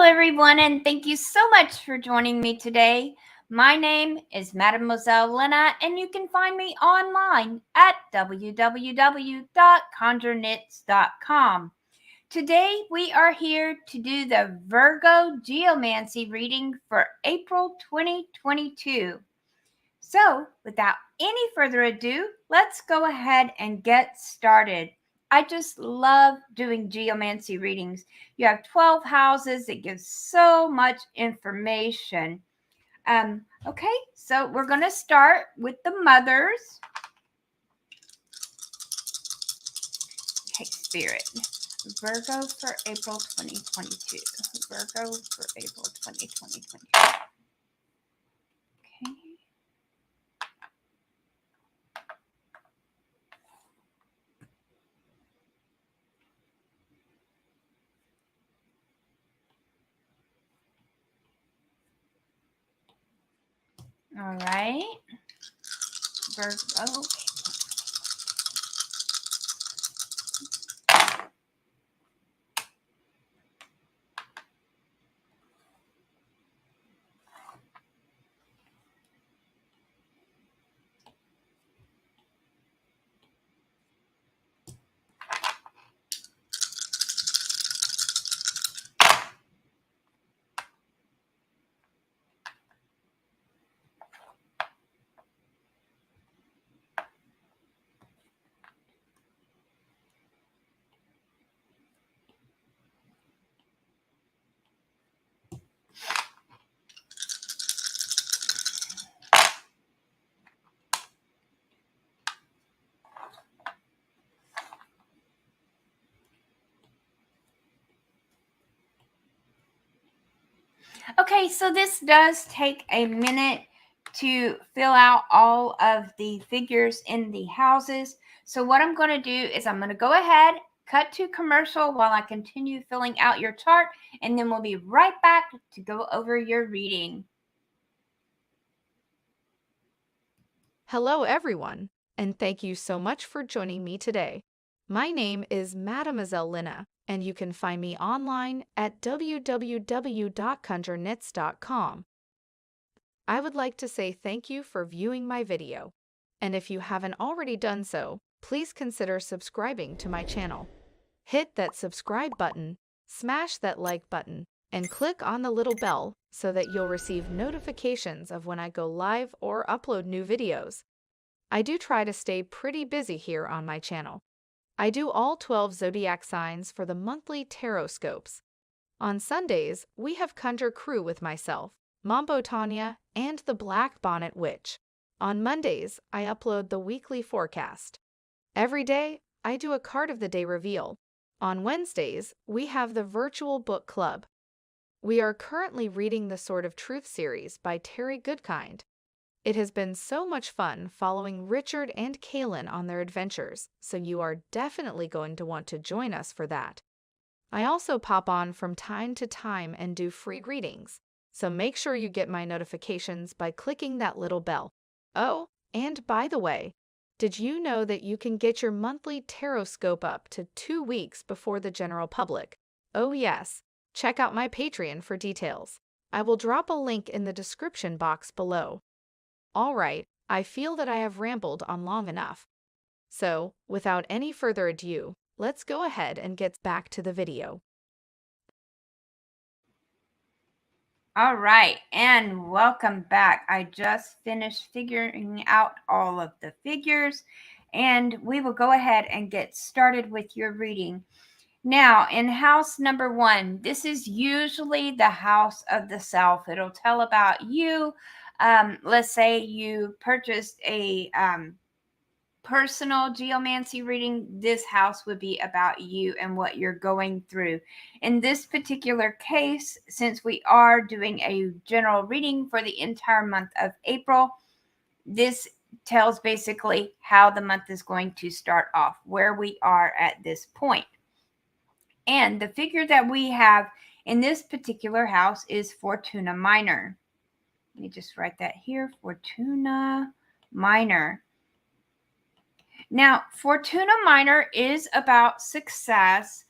everyone, and thank you so much for joining me today. My name is Mademoiselle Lena, and you can find me online at www.conjureknits.com. Today, we are here to do the Virgo Geomancy reading for April 2022. So, without any further ado, let's go ahead and get started. I just love doing geomancy readings. You have 12 houses. It gives so much information. Okay, so we're going to start with the mothers. Okay, Spirit. Virgo for April 2022. Virgo for April 2022. Okay. All right. Virgo. Okay, so this does take a minute to fill out all of the figures in the houses. So what I'm going to do is I'm going to go ahead, cut to commercial while I continue filling out your chart, and then we'll be right back to go over your reading. Hello, everyone, and thank you so much for joining me today. My name is Mademoiselle Lena, and you can find me online at www.conjureknits.com. I would like to say thank you for viewing my video, and if you haven't already done so, please consider subscribing to my channel. Hit that subscribe button, smash that like button, and click on the little bell so that you'll receive notifications of when I go live or upload new videos. I do try to stay pretty busy here on my channel. I do all 12 zodiac signs for the monthly tarot scopes. On Sundays, we have Conjure Crew with myself, Mambo Tanya, and the Black Bonnet Witch. On Mondays, I upload the weekly forecast. Every day, I do a card of the day reveal. On Wednesdays, we have the virtual book club. We are currently reading the Sword of Truth series by Terry Goodkind. It has been so much fun following Richard and Kaylin on their adventures, so you are definitely going to want to join us for that. I also pop on from time to time and do free readings, so make sure you get my notifications by clicking that little bell. Oh, and by the way, did you know that you can get your monthly tarot scope up to 2 weeks before the general public? Oh yes, check out my Patreon for details. I will drop a link in the description box below. All right, I feel that I have rambled on long enough. So, without any further ado, let's go ahead and get back to the video. All right, and welcome back. I just finished figuring out all of the figures, and we will go ahead and get started with your reading. Now, in house number 1, this is usually the house of the self. It'll tell about you. Let's say you purchased a personal geomancy reading. This house would be about you and what you're going through. In this particular case, since we are doing a general reading for the entire month of April, this tells basically how the month is going to start off, where we are at this point. And the figure that we have in this particular house is Fortuna Minor. Let me just write that here, Fortuna Minor. Now, Fortuna Minor is about success,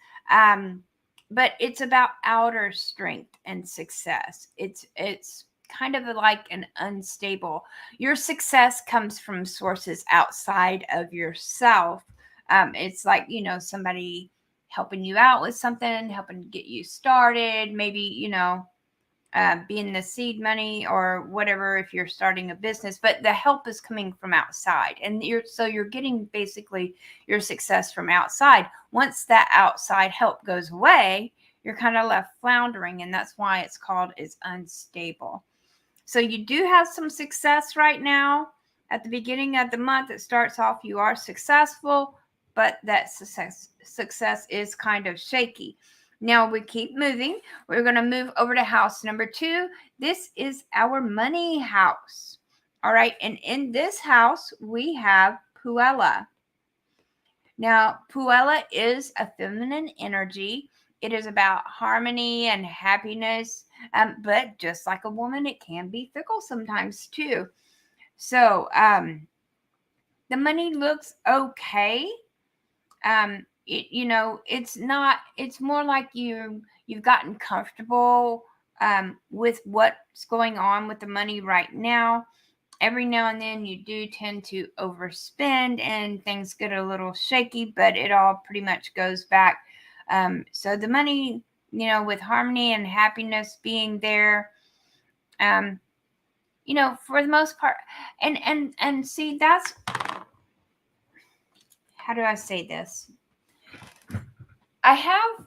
but it's about outer strength and success. It's kind of like an unstable. Your success comes from sources outside of yourself. It's like, somebody helping you out with something, helping to get you started, maybe, being the seed money or whatever if you're starting a business, but the help is coming from outside, and you're getting basically your success from outside. Once that outside help goes away, you're kind of left floundering, and that's why it's called is unstable. So you do have some success right now. At the beginning of the month, it starts off you are successful, but that success is kind of shaky. Now we keep moving. We're going to move over to house number 2. This is our money house. All right. And in this house, we have Puella. Now, Puella is a feminine energy. It is about harmony and happiness. But just like a woman, it can be fickle sometimes too. So the money looks okay. It's not. It's more like you've gotten comfortable with what's going on with the money right now. Every now and then you do tend to overspend and things get a little shaky, but it all pretty much goes back. So the money, with harmony and happiness being there, for the most part, and see, that's, how do I say this? I have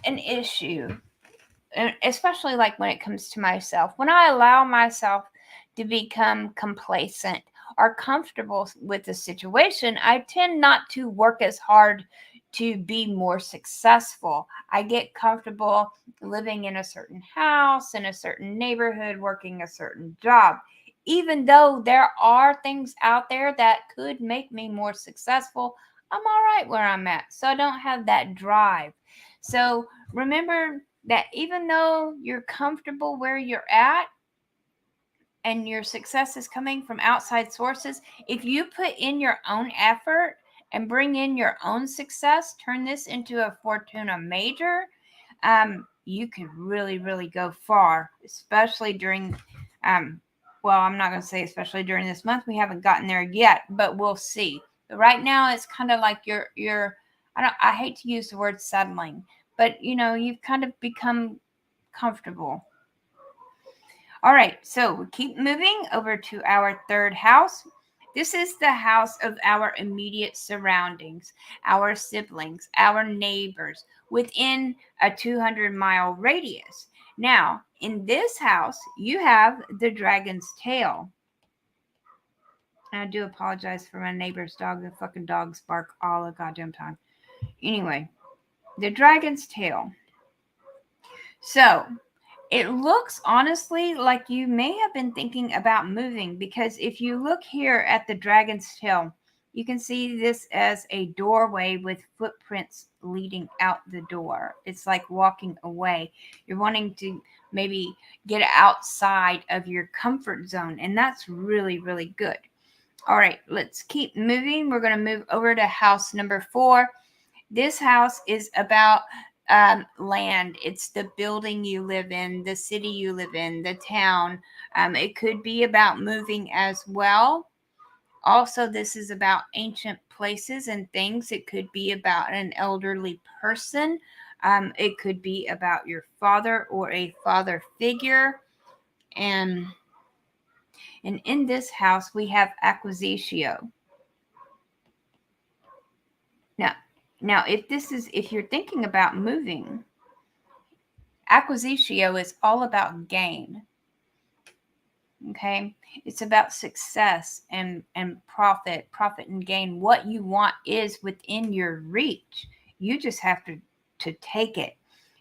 an issue, especially like when it comes to myself. When I allow myself to become complacent or comfortable with the situation, I tend not to work as hard to be more successful. I get comfortable living in a certain house, in a certain neighborhood, working a certain job. Even though there are things out there that could make me more successful, I'm all right where I'm at. So I don't have that drive. So remember that even though you're comfortable where you're at and your success is coming from outside sources, if you put in your own effort and bring in your own success, turn this into a Fortuna Major, you can really, really go far, especially during, well, I'm not going to say especially during this month. We haven't gotten there yet, but we'll see. But right now, it's kind of like you're I hate to use the word settling, but you've kind of become comfortable. All right, so we keep moving over to our 3rd house. This is the house of our immediate surroundings, our siblings, our neighbors within a 200-mile radius. Now, in this house, you have the dragon's tail. I do apologize for my neighbor's dog. The fucking dogs bark all the goddamn time. Anyway, the dragon's tail. So, it looks honestly like you may have been thinking about moving, because if you look here at the dragon's tail, you can see this as a doorway with footprints leading out the door. It's like walking away. You're wanting to maybe get outside of your comfort zone, and that's really, really good. All right, let's keep moving. We're going to move over to house number 4. This house is about land. It's the building you live in, the city you live in, the town. It could be about moving as well. Also, this is about ancient places and things. It could be about an elderly person. It could be about your father or a father figure. And in this house, we have acquisitio. Now, if you're thinking about moving, acquisitio is all about gain. Okay, it's about success and profit and gain. What you want is within your reach. You just have to take it.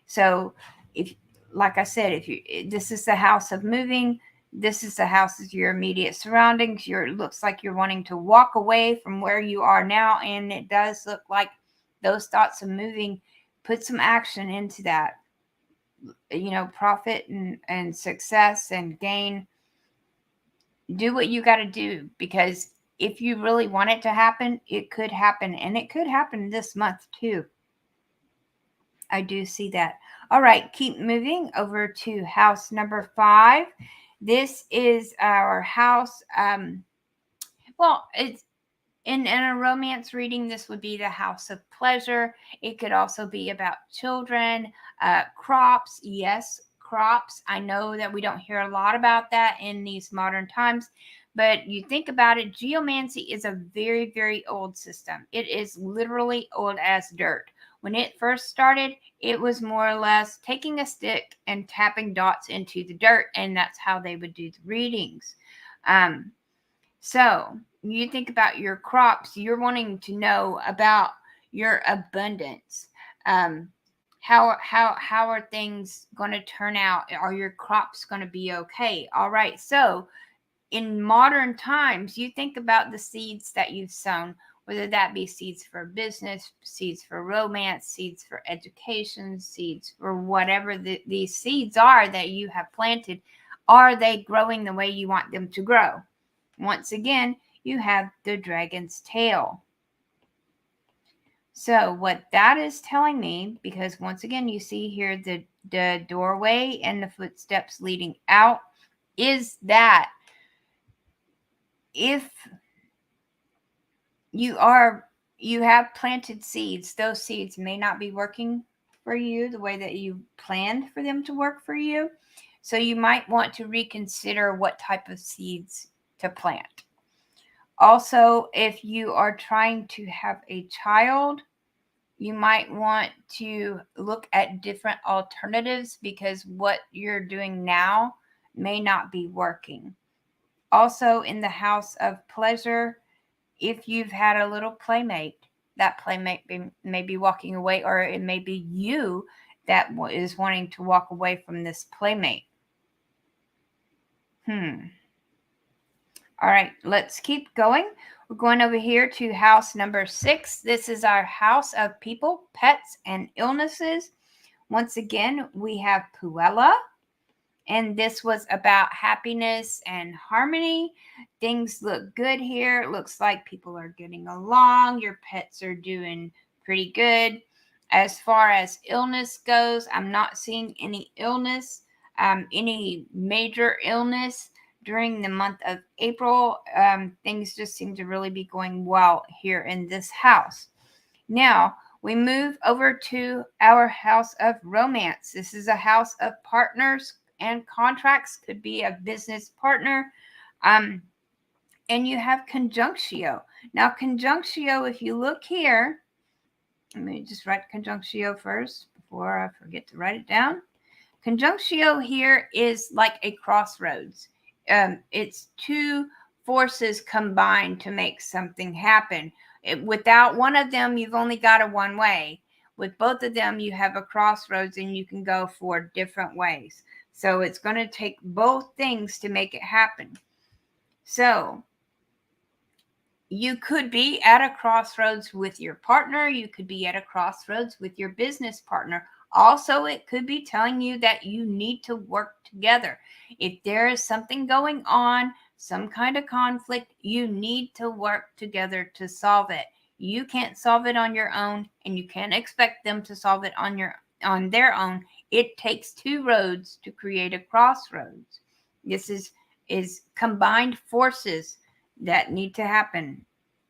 So, if, like I said, this is the house of moving, this is the house of your immediate surroundings. It looks like you're wanting to walk away from where you are now, and it does look like those thoughts of moving, put some action into that. Profit and success and gain. Do what you got to do, because if you really want it to happen, it could happen, and it could happen this month too. I do see that. All right, keep moving over to house number 5. This is our house. Well, it's in a romance reading, this would be the house of pleasure. It could also be about children, crops. Yes, crops. I know that we don't hear a lot about that in these modern times, but you think about it, geomancy is a very, very old system. It is literally old as dirt. When it first started, it was more or less taking a stick and tapping dots into the dirt, and that's how they would do the readings. So you think about your crops, you're wanting to know about your abundance. Um, how are things going to turn out? Are your crops going to be okay? All right. So in modern times, you think about the seeds that you've sown, whether that be seeds for business, seeds for romance, seeds for education, seeds for whatever these seeds are that you have planted. Are they growing the way you want them to grow? Once again, you have the dragon's tail. So what that is telling me, because once again, you see here the doorway and the footsteps leading out, is that if you have planted seeds, those seeds may not be working for you the way that you planned for them to work for you. So you might want to reconsider what type of seeds to plant. Also, if you are trying to have a child, you might want to look at different alternatives because what you're doing now may not be working. Also, in the house of pleasure, if you've had a little playmate, that playmate may be walking away, or it may be you that is wanting to walk away from this playmate. All right, let's keep going. We're going over here to house number 6. This is our house of people, pets, and illnesses. Once again, we have Puella, and this was about happiness and harmony. Things look good here. It looks like people are getting along. Your pets are doing pretty good. As far as illness goes, I'm not seeing any illness, any major illness during the month of April. Things just seem to really be going well here in this house. Now, we move over to our house of romance. This is a house of partners and contracts, could be a business partner. And you have conjunctio. Now, conjunctio, if you look here, let me just write conjunctio first before I forget to write it down. Conjunctio here is like a crossroads. It's two forces combined to make something happen. Without one of them, you've only got a one way. With both of them, you have a crossroads and you can go for different ways. So it's going to take both things to make it happen. So you could be at a crossroads with your partner. You could be at a crossroads with your business partner. Also, it could be telling you that you need to work together. If there is something going on, some kind of conflict, you need to work together to solve it. You can't solve it on your own, and you can't expect them to solve it on their own. It takes two roads to create a crossroads. This is combined forces that need to happen,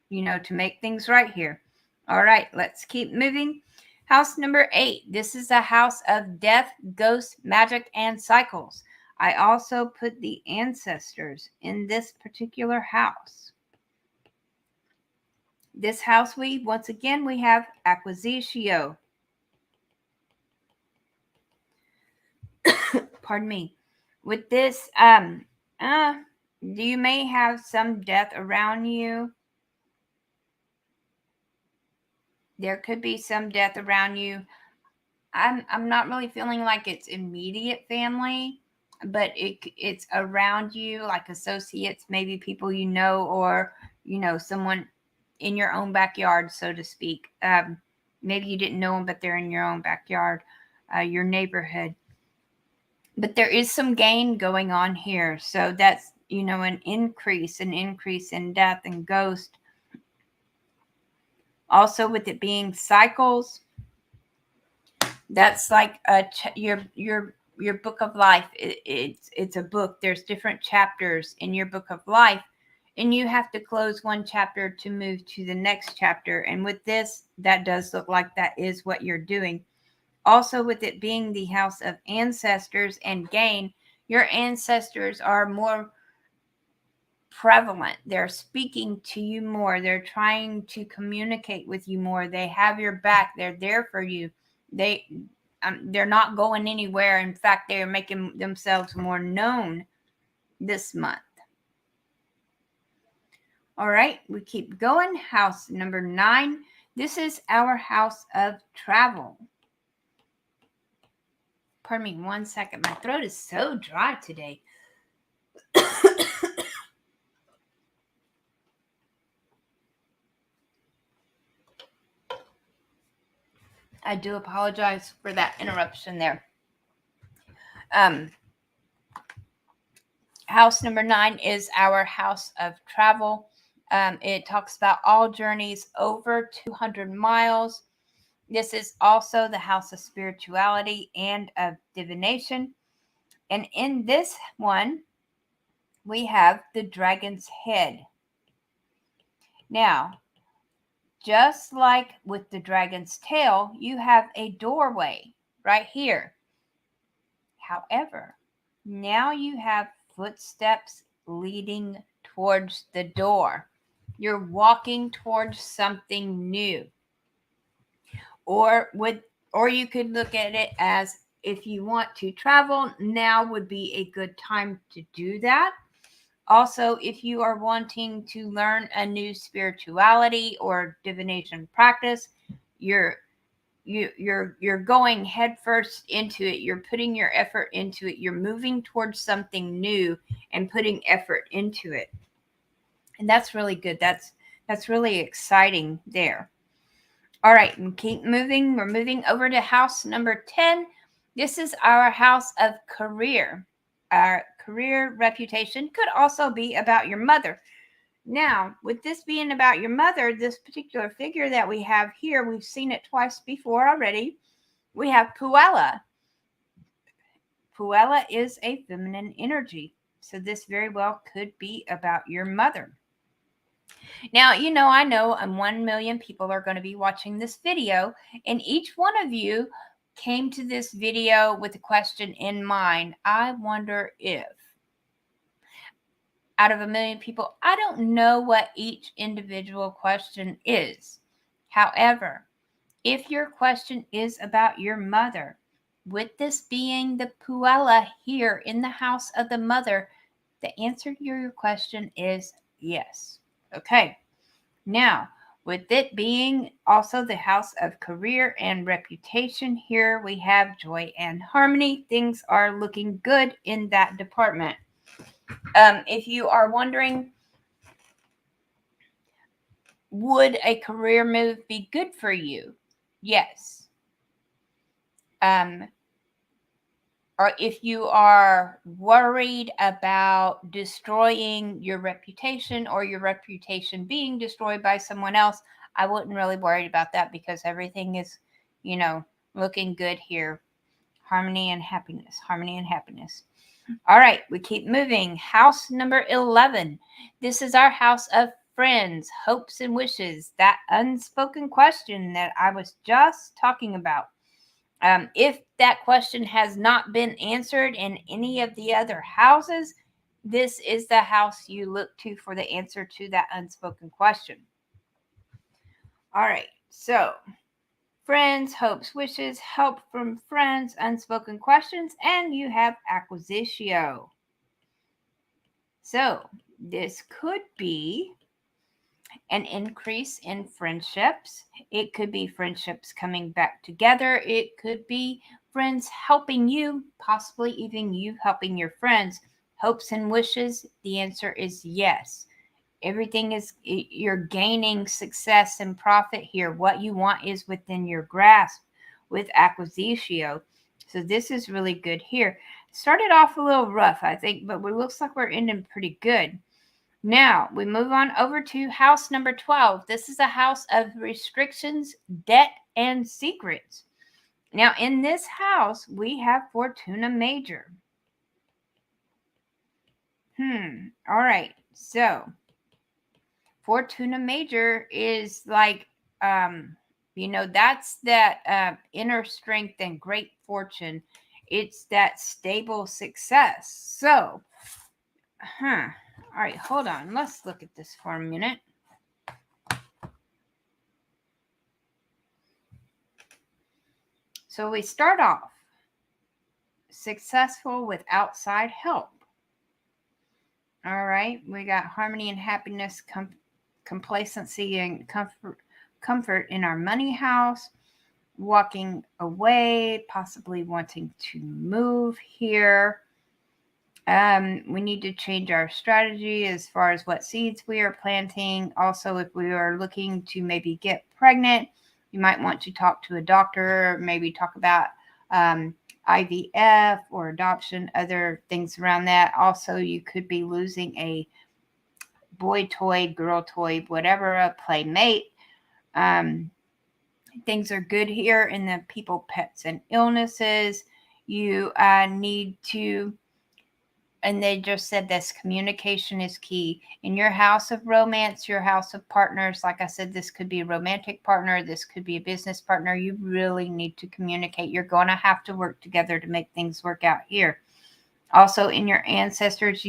to make things right here. All right, let's keep moving. House number 8. This is a house of death, ghosts, magic, and cycles. I also put the ancestors in this particular house. This house, once again, we have acquisitio. Pardon me. With this, you may have some death around you. There could be some death around you. I'm not really feeling like it's immediate family, but it's around you, like associates, maybe people or someone in your own backyard, so to speak. Maybe you didn't know them, but they're in your own backyard, your neighborhood. But there is some gain going on here, so that's an increase in death and ghost. Also, with it being cycles, That's like your book of life. It's a book. There's different chapters in your book of life, and you have to close one chapter to move to the next chapter. And with this, that does look like that is what you're doing. Also, with it being the house of ancestors and gain, your ancestors are more prevalent. They're speaking to you more. They're trying to communicate with you more. They have your back. They're there for you. They're not going anywhere. In fact, they are making themselves more known this month. All right, we keep going. House number 9. This is our house of travel. Pardon me one second. My throat is so dry today. I do apologize for that interruption there. House number 9 is our house of travel. It talks about all journeys over 200 miles. This is also the house of spirituality and of divination. And in this one, we have the dragon's head. Now, just like with the dragon's tail, you have a doorway right here. However, now you have footsteps leading towards the door. You're walking towards something new. Or you could look at it as, if you want to travel, now would be a good time to do that. Also, if you are wanting to learn a new spirituality or divination practice, you're going headfirst into it. You're putting your effort into it. You're moving towards something new and putting effort into it. And that's really good. That's really exciting there. All right, and keep moving. We're moving over to house number 10. This is our house of career. Our career reputation could also be about your mother. Now, with this being about your mother, this particular figure that we have here, we've seen it twice before already. We have Puella. Puella is a feminine energy, so this very well could be about your mother. Now, I know 1 million people are going to be watching this video, and each one of you came to this video with a question in mind. I wonder if, out of 1 million people, I don't know what each individual question is. However, if your question is about your mother, with this being the Puella here in the house of the mother, the answer to your question is yes. Okay. Now, with it being also the house of career and reputation, here we have joy and harmony. Things are looking good in that department. If you are wondering, would a career move be good for you? Yes. Or if you are worried about destroying your reputation or your reputation being destroyed by someone else, I wouldn't really worry about that, because everything is, looking good here. Harmony and happiness, harmony and happiness. All right, we keep moving. House number 11. This is our house of friends, hopes, and wishes. That unspoken question that I was just talking about. If that question has not been answered in any of the other houses, this is the house you look to for the answer to that unspoken question. All right, so friends, hopes, wishes, help from friends, unspoken questions, and you have acquisitio. So this could be an increase in friendships. It could be friendships coming back together. It could be friends helping you, possibly even you helping your friends. Hopes and wishes, the answer is yes. Everything is, you're gaining success and profit here. What you want is within your grasp with acquisitio. So this is really good here. Started off a little rough, I think, but it looks like we're ending pretty good. Now, we move on over to house number 12. This is a house of restrictions, debt, and secrets. Now, in this house, we have Fortuna Major. All right. So, Fortuna Major is like, that's that inner strength and great fortune. It's that stable success. So, all right, hold on. Let's look at this for a minute. So we start off successful with outside help. All right, we got harmony and happiness, complacency and comfort in our money house, walking away, possibly wanting to move here. We need to change our strategy as far as what seeds we are planting. Also, if we are looking to maybe get pregnant, you might want to talk to a doctor, maybe talk about IVF or adoption, other things around that. Also, you could be losing a boy toy, girl toy, whatever, a playmate. Things are good here in the people, pets, and illnesses. You need to, and they just said this, communication is key. In your house of romance, your house of partners, like I said, this could be a romantic partner, this could be a business partner. You really need to communicate. You're going to have to work together to make things work out here. Also, in your ancestors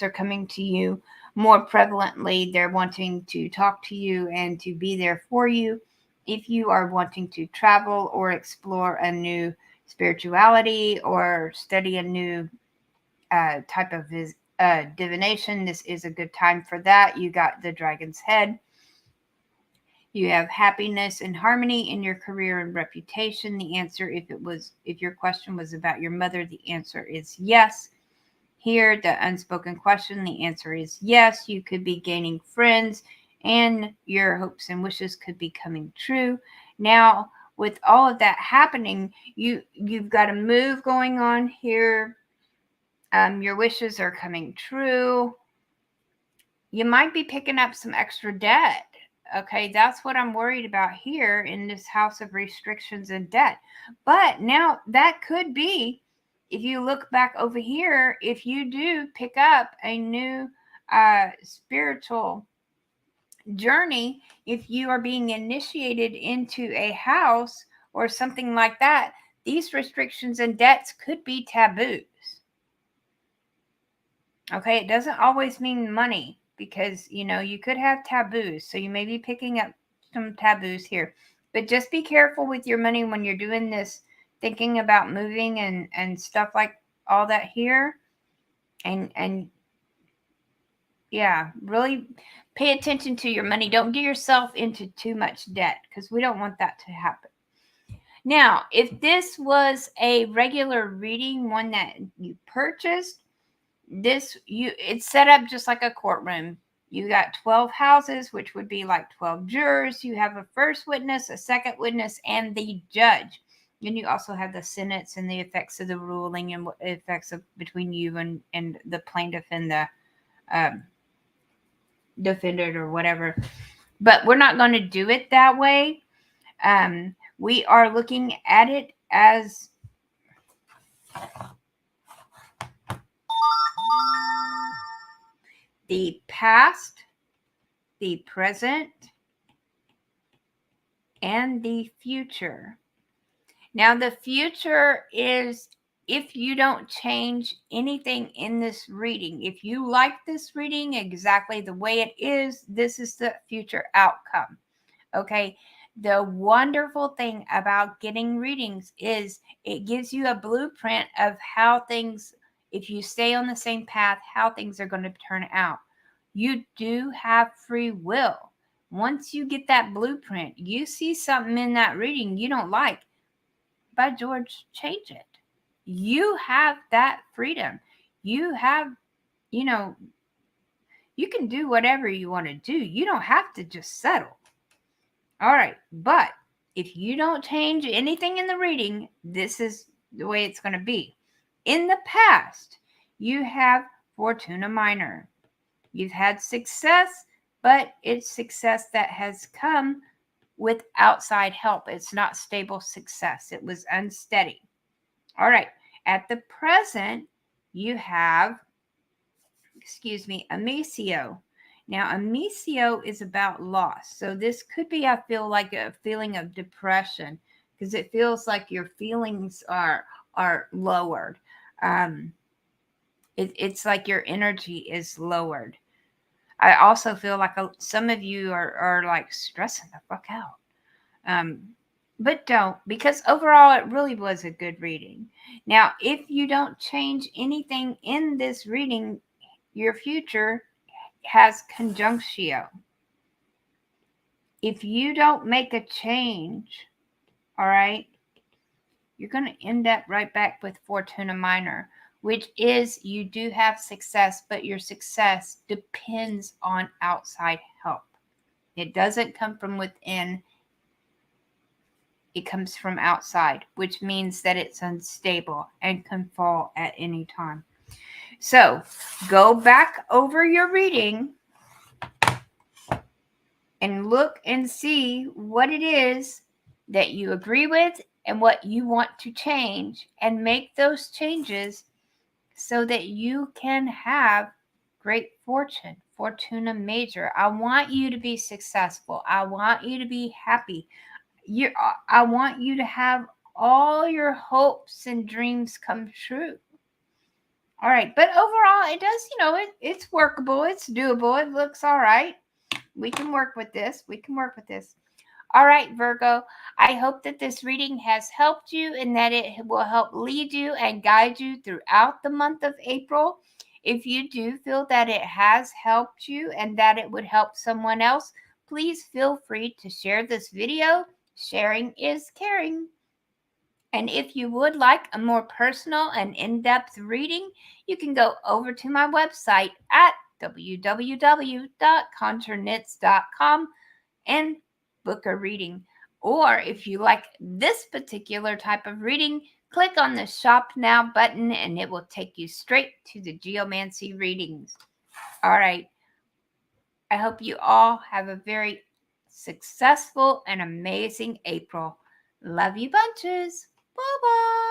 are coming to you more prevalently. They're wanting to talk to you and to be there for you. If you are wanting to travel or explore a new spirituality or study a new type of divination, this is a good time for that. You got the dragon's head. You have happiness and harmony in your career and reputation. The answer, if your question was about your mother, the answer is yes. Here, the unspoken question, the answer is yes. You could be gaining friends and your hopes and wishes could be coming true. Now, with all of that happening, you've got a move going on here. Your wishes are coming true. You might be picking up some extra debt. Okay, that's what I'm worried about here in this house of restrictions and debt. But now that could be, if you look back over here, if you do pick up a new spiritual journey, if you are being initiated into a house or something like that, these restrictions and debts could be taboos. Okay, it doesn't always mean money because, you could have taboos. So you may be picking up some taboos here. But just be careful with your money when you're doing this, thinking about moving and stuff like all that here. And yeah, really pay attention to your money. Don't get yourself into too much debt because we don't want that to happen. Now, if this was a regular reading, one that you purchased, it's set up just like a courtroom. You got 12 houses, which would be like 12 jurors. You have a first witness, a second witness, and the judge. And you also have the sentence and the effects of the ruling and what effects of between you and the plaintiff and the defendant or whatever. But we're not going to do it that way. We are looking at it as the past, the present, and the future. Now, the future is if you don't change anything in this reading. If you like this reading exactly the way it is, this is the future outcome. Okay. The wonderful thing about getting readings is it gives you a blueprint of how things, if you stay on the same path, how things are going to turn out. You do have free will. Once you get that blueprint, you see something in that reading you don't like, by George, change it. You have that freedom. You have, you can do whatever you want to do. You don't have to just settle. All right. But if you don't change anything in the reading, this is the way it's going to be. In the past, you have Fortuna Minor. You've had success, but it's success that has come with outside help. It's not stable success. It was unsteady. All right. At the present, you have, Amicio. Now, Amicio is about loss. So this could be, I feel like, a feeling of depression because it feels like your feelings are lowered. Um, it's like your energy is lowered. I also feel like some of you are like stressing the fuck out. Um, but don't, because overall it really was a good reading. Now, if you don't change anything in this reading, your future has conjunctio. If you don't make a change, all right, you're going to end up right back with Fortuna Minor, which is you do have success, but your success depends on outside help. It doesn't come from within, it comes from outside, which means that it's unstable and can fall at any time. So go back over your reading and look and see what it is that you agree with and what you want to change, and make those changes so that you can have great fortune, Fortuna Major. I want you to be successful. I want you to be happy. I want you to have all your hopes and dreams come true. All right, but overall, it does, it's workable, it's doable, it looks all right. We can work with this. All right, Virgo, I hope that this reading has helped you and that it will help lead you and guide you throughout the month of April. If you do feel that it has helped you and that it would help someone else, please feel free to share this video. Sharing is caring. And if you would like a more personal and in-depth reading, you can go over to my website at www.conjureknits.com and book a reading. Or if you like this particular type of reading, click on the Shop Now button and it will take you straight to the Geomancy Readings. All right. I hope you all have a very successful and amazing April. Love you bunches. Bye-bye.